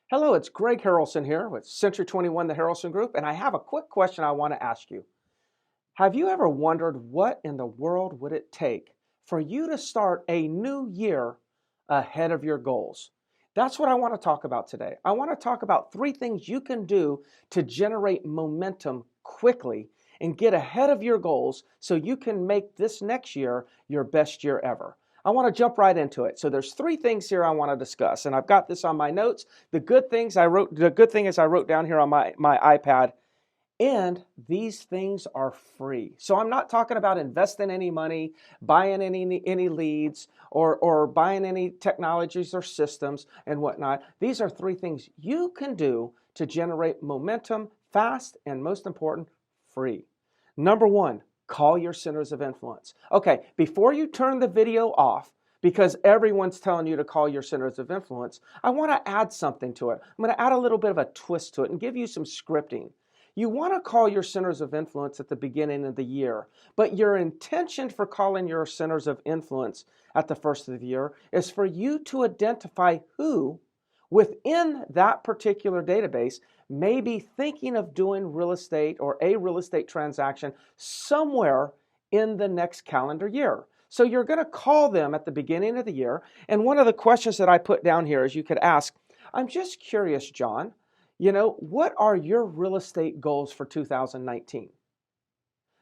Hello, it's Greg Harrelson here with Century 21, the Harrelson Group, and I have a quick question I want to ask you. Have you ever wondered what in the world would it take for you to start a new year ahead of your goals? That's what I want to talk about today. I want to talk about three things you can do to generate momentum quickly and get ahead of your goals so you can make this next year your best year ever. I want to jump right into it. So there's three things here I want to discuss, and I've got this on my notes. The good thing is I wrote down here on my iPad, and these things are free. So I'm not talking about investing any money, buying any leads, or buying any technologies or systems and whatnot. These are three things you can do to generate momentum fast and, most important, free. Number one, call your centers of influence. Okay, before you turn the video off, because everyone's telling you to call your centers of influence, I want to add something to it. I'm going to add a little bit of a twist to it and give you some scripting. You want to call your centers of influence at the beginning of the year, but your intention for calling your centers of influence at the first of the year is for you to identify who within that particular database may be thinking of doing real estate or a real estate transaction somewhere in the next calendar year. So you're going to call them at the beginning of the year, and one of the questions that I put down here is you could ask, I'm just curious, John, what are your real estate goals for 2019?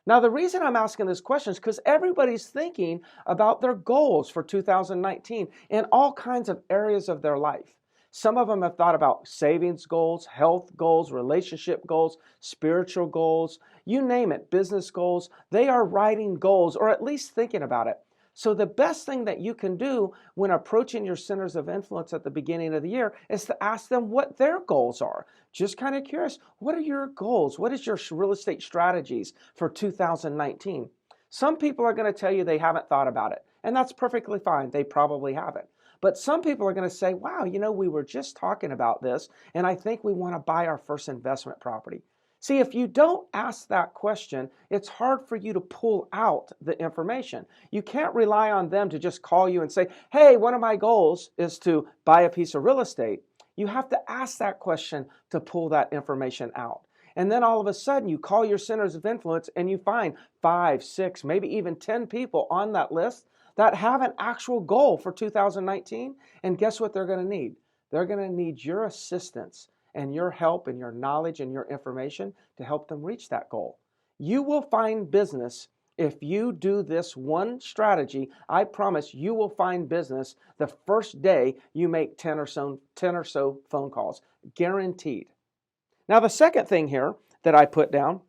Now, the reason I'm asking this question is because everybody's thinking about their goals for 2019 in all kinds of areas of their life. Some of them have thought about savings goals, health goals, relationship goals, spiritual goals, you name it, business goals. They are writing goals or at least thinking about it. So the best thing that you can do when approaching your centers of influence at the beginning of the year is to ask them what their goals are. Just kind of curious, what are your goals? What is your real estate strategies for 2019? Some people are going to tell you they haven't thought about it, and that's perfectly fine. They probably haven't. But some people are going to say, wow, we were just talking about this, and I think we want to buy our first investment property. See, if you don't ask that question, it's hard for you to pull out the information. You can't rely on them to just call you and say, hey, one of my goals is to buy a piece of real estate. You have to ask that question to pull that information out. And then all of a sudden you call your centers of influence and you find 5, 6, maybe even 10 people on that list that have an actual goal for 2019. And guess what they're going to need? They're going to need your assistance and your help and your knowledge and your information to help them reach that goal. You will find business if you do this one strategy. I promise you will find business the first day you make 10 or so phone calls, guaranteed. Now, the second thing here that I put down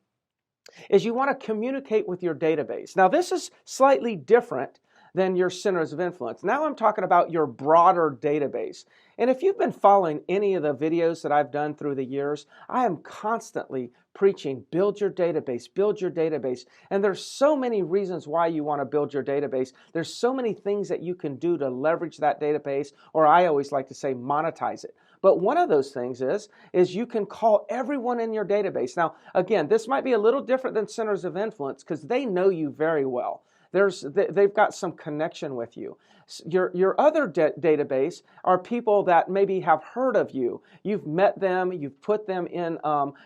is you want to communicate with your database. Now, this is slightly different than your centers of influence. Now I'm talking about your broader database. And if you've been following any of the videos that I've done through the years, I am constantly preaching, build your database, build your database. And there's so many reasons why you want to build your database. There's so many things that you can do to leverage that database, or I always like to say monetize it. But one of those things is you can call everyone in your database. Now, again, this might be a little different than centers of influence because they know you very well. They've got some connection with you. Your other database are people that maybe have heard of you. You've met them, you've put them in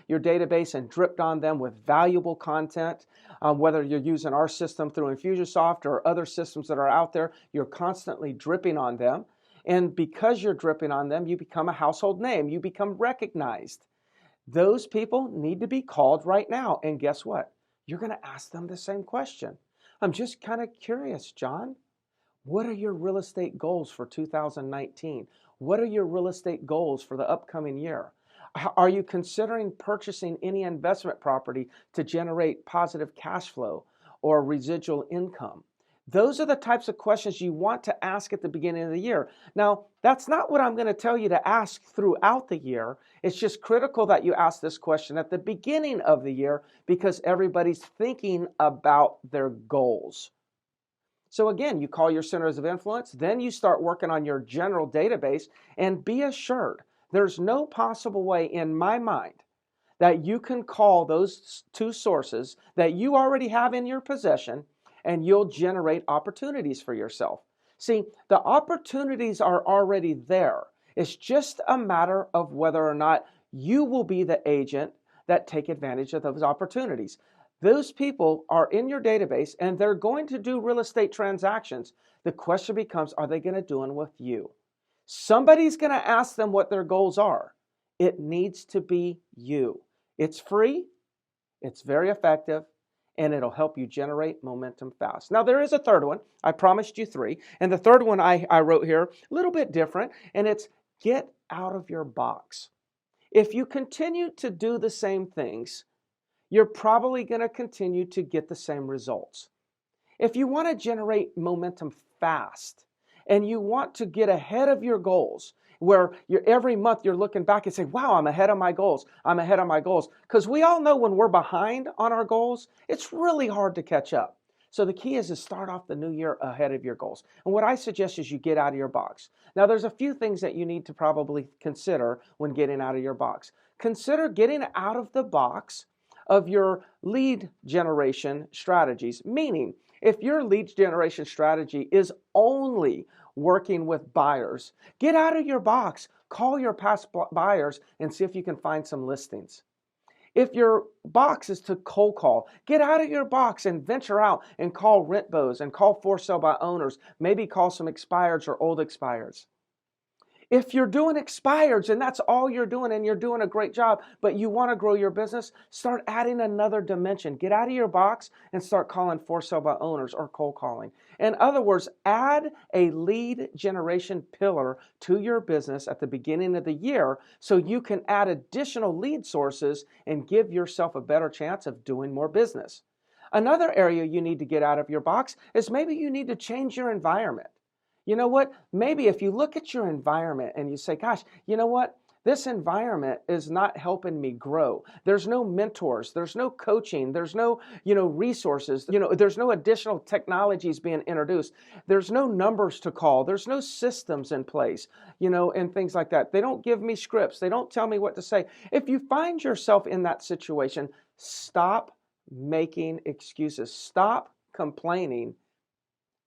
your database and dripped on them with valuable content. Whether you're using our system through Infusionsoft or other systems that are out there, you're constantly dripping on them. And because you're dripping on them, you become a household name. You become recognized. Those people need to be called right now. And guess what? You're going to ask them the same question. I'm just kind of curious, John. What are your real estate goals for 2019? What are your real estate goals for the upcoming year? Are you considering purchasing any investment property to generate positive cash flow or residual income? Those are the types of questions you want to ask at the beginning of the year. Now, that's not what I'm going to tell you to ask throughout the year. It's just critical that you ask this question at the beginning of the year because everybody's thinking about their goals. So again, you call your centers of influence, then you start working on your general database, and be assured, there's no possible way in my mind that you can call those two sources that you already have in your possession and you'll generate opportunities for yourself. See, the opportunities are already there. It's just a matter of whether or not you will be the agent that take advantage of those opportunities. Those people are in your database and they're going to do real estate transactions. The question becomes, are they going to do it with you? Somebody's going to ask them what their goals are. It needs to be you. It's free, it's very effective, and it'll help you generate momentum fast. Now, there is a third one. I promised you three. And the third one I wrote here, a little bit different, and it's get out of your box. If you continue to do the same things, you're probably going to continue to get the same results. If you want to generate momentum fast and you want to get ahead of your goals, where every month you're looking back and say, wow, I'm ahead of my goals. I'm ahead of my goals. Because we all know when we're behind on our goals, it's really hard to catch up. So the key is to start off the new year ahead of your goals. And what I suggest is you get out of your box. Now, there's a few things that you need to probably consider when getting out of your box. Consider getting out of the box of your lead generation strategies, meaning if your lead generation strategy is only working with buyers, get out of your box, call your past buyers and see if you can find some listings. If your box is to cold call, get out of your box and venture out and call rent bows and call for sale by owners, maybe call some expireds or old expireds. If you're doing expireds and that's all you're doing and you're doing a great job, but you want to grow your business, start adding another dimension. Get out of your box and start calling for sale by owners or cold calling. In other words, add a lead generation pillar to your business at the beginning of the year so you can add additional lead sources and give yourself a better chance of doing more business. Another area you need to get out of your box is maybe you need to change your environment. You know what? Maybe if you look at your environment and you say, gosh, you know what? This environment is not helping me grow. There's no mentors. There's no coaching. There's no, resources. There's no additional technologies being introduced. There's no numbers to call. There's no systems in place, and things like that. They don't give me scripts. They don't tell me what to say. If you find yourself in that situation, stop making excuses. Stop complaining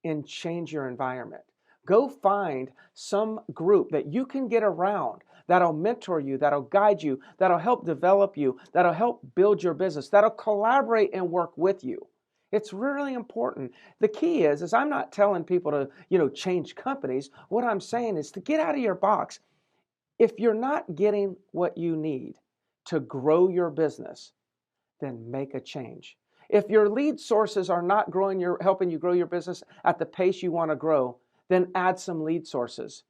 and change your environment. Go find some group that you can get around that'll mentor you, that'll guide you, that'll help develop you, that'll help build your business, that'll collaborate and work with you. It's really important. The key is I'm not telling people to, change companies. What I'm saying is to get out of your box. If you're not getting what you need to grow your business, then make a change. If your lead sources are not helping you grow your business at the pace you want to grow, then add some lead sources.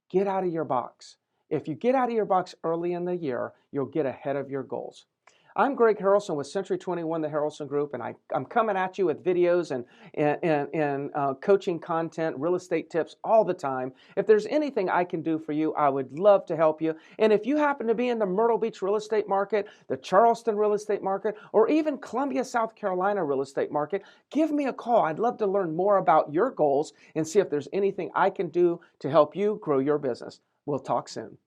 Get out of your box. If you get out of your box early in the year, you'll get ahead of your goals. I'm Greg Harrelson with Century 21, the Harrelson Group, and I'm coming at you with videos and coaching content, real estate tips all the time. If there's anything I can do for you, I would love to help you. And if you happen to be in the Myrtle Beach real estate market, the Charleston real estate market, or even Columbia, South Carolina real estate market, give me a call. I'd love to learn more about your goals and see if there's anything I can do to help you grow your business. We'll talk soon.